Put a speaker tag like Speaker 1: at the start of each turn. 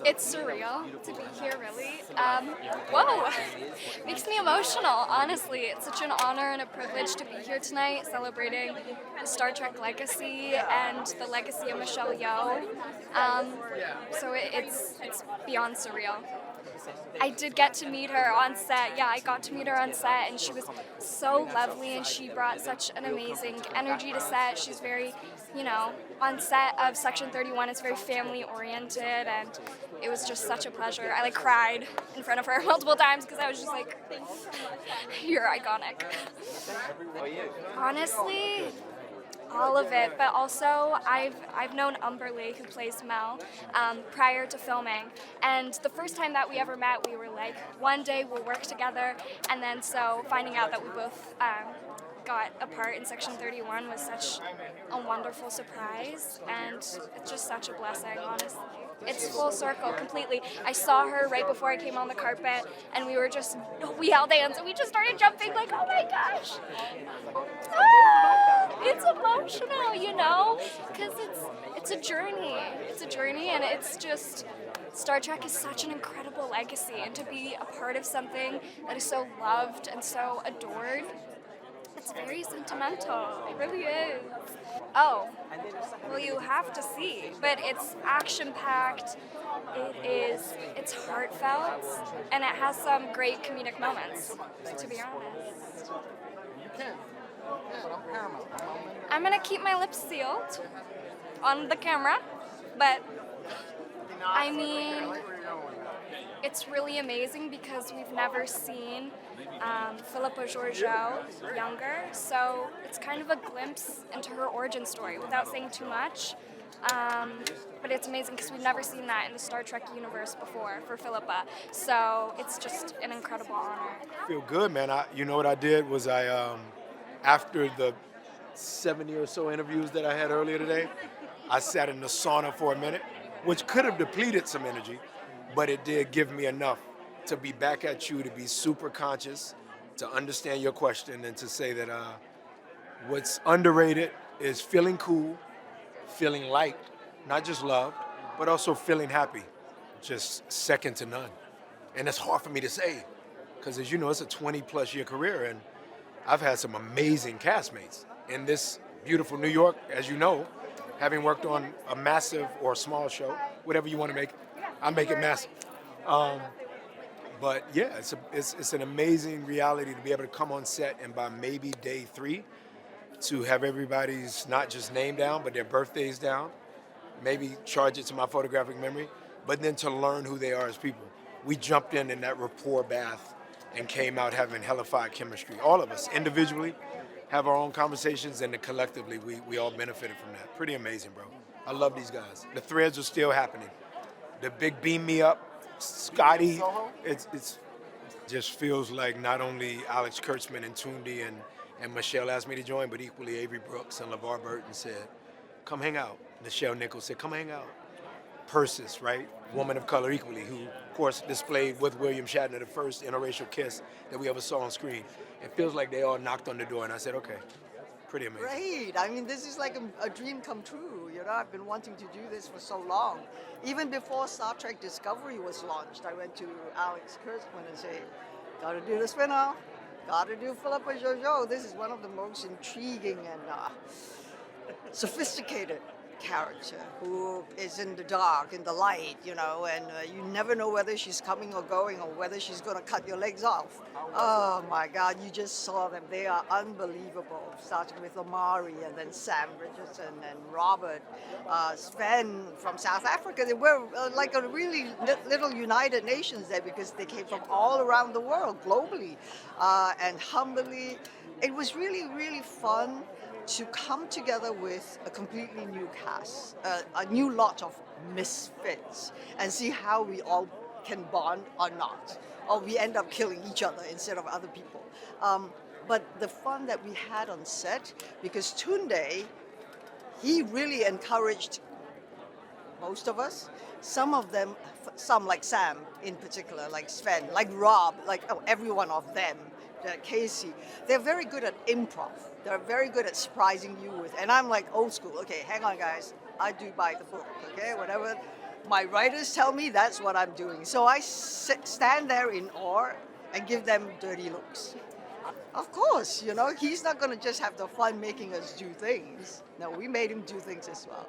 Speaker 1: It's surreal to be here, really. Whoa! Makes me emotional, honestly. It's such an honor and a privilege to be here tonight celebrating the Star Trek legacy and the legacy of Michelle Yeoh. So it's beyond surreal. I did get to meet her on set. Yeah, I got to meet her on set, and she was so lovely, and she brought such an amazing energy to set. She's very, on set of Section 31, it's very family oriented, and it was just such a pleasure. I cried in front of her multiple times because I was just like, you're iconic. Honestly, all of it, but also I've known Umberly, who plays Mel, prior to filming, and the first time that we ever met, we were like, one day we'll work together, and then so finding out that we both got a part in Section 31 was such a wonderful surprise, and it's just such a blessing, honestly. It's full circle completely. I saw her right before I came on the carpet, and we held hands, and we just started jumping like, oh my gosh. It's emotional, because it's a journey. It's a journey, and it's just, Star Trek is such an incredible legacy, and to be a part of something that is so loved and so adored, it's very sentimental. It really is. Oh, well, you have to see. But it's action-packed. It's heartfelt, and it has some great comedic moments, to be honest. I'm gonna keep my lips sealed on the camera, but I mean, it's really amazing because we've never seen Philippa Georgiou younger, so it's kind of a glimpse into her origin story without saying too much. But it's amazing because we've never seen that in the Star Trek universe before for Philippa, so it's just an incredible honor.
Speaker 2: Feel good, man. You know what I did was after the 70 or so interviews that I had earlier today, I sat in the sauna for a minute, which could have depleted some energy, but it did give me enough to be back at you, to be super conscious, to understand your question, and to say that what's underrated is feeling cool, feeling liked, not just loved, but also feeling happy, just second to none. And it's hard for me to say, because as you know, it's a 20-plus year career, and I've had some amazing castmates in this beautiful New York, as you know, having worked on a massive or small show, whatever you want to make, I make it massive. But yeah, it's an amazing reality to be able to come on set and by maybe day 3 to have everybody's not just name down, but their birthdays down, maybe charge it to my photographic memory, but then to learn who they are as people. We jumped in that rapport bath and came out having hellified chemistry. All of us individually have our own conversations, and then collectively we all benefited from that. Pretty amazing, bro. I love these guys. The threads are still happening. The big beam me up, Scotty, it's just feels like not only Alex Kurtzman and Tundi and Michelle asked me to join, but equally Avery Brooks and LeVar Burton said, come hang out. Nichelle Nichols said, come hang out. Persis, right? Woman of color equally, who, of course, displayed with William Shatner the first interracial kiss that we ever saw on screen. It feels like they all knocked on the door, and I said, okay, pretty amazing.
Speaker 3: Great. I mean, this is like a dream come true. I've been wanting to do this for so long. Even before Star Trek Discovery was launched, I went to Alex Kurtzman and said, gotta do the spin-off, gotta do Philippa Georgiou. This is one of the most intriguing and sophisticated character who is in the dark, in the light, and you never know whether she's coming or going or whether she's going to cut your legs off. Oh my God, you just saw them. They are unbelievable, starting with Omari and then Sam Richardson and Robert, Sven from South Africa. They were like a really little United Nations there because they came from all around the world, globally, and humbly. It was really, really fun to come together with a completely new cast, a new lot of misfits, and see how we all can bond or not, or we end up killing each other instead of other people. But the fun that we had on set, because Tunde, he really encouraged most of us. Some of them, some like Sam in particular, like Sven, like Rob, every one of them, Casey, they're very good at improv. They're very good at surprising you with, and I'm like old school. Okay, hang on, guys. I do buy the book. Okay, whatever. my writers tell me that's what I'm doing. So I stand there in awe and give them dirty looks. Of course, he's not going to just have the fun making us do things. No, we made him do things as well.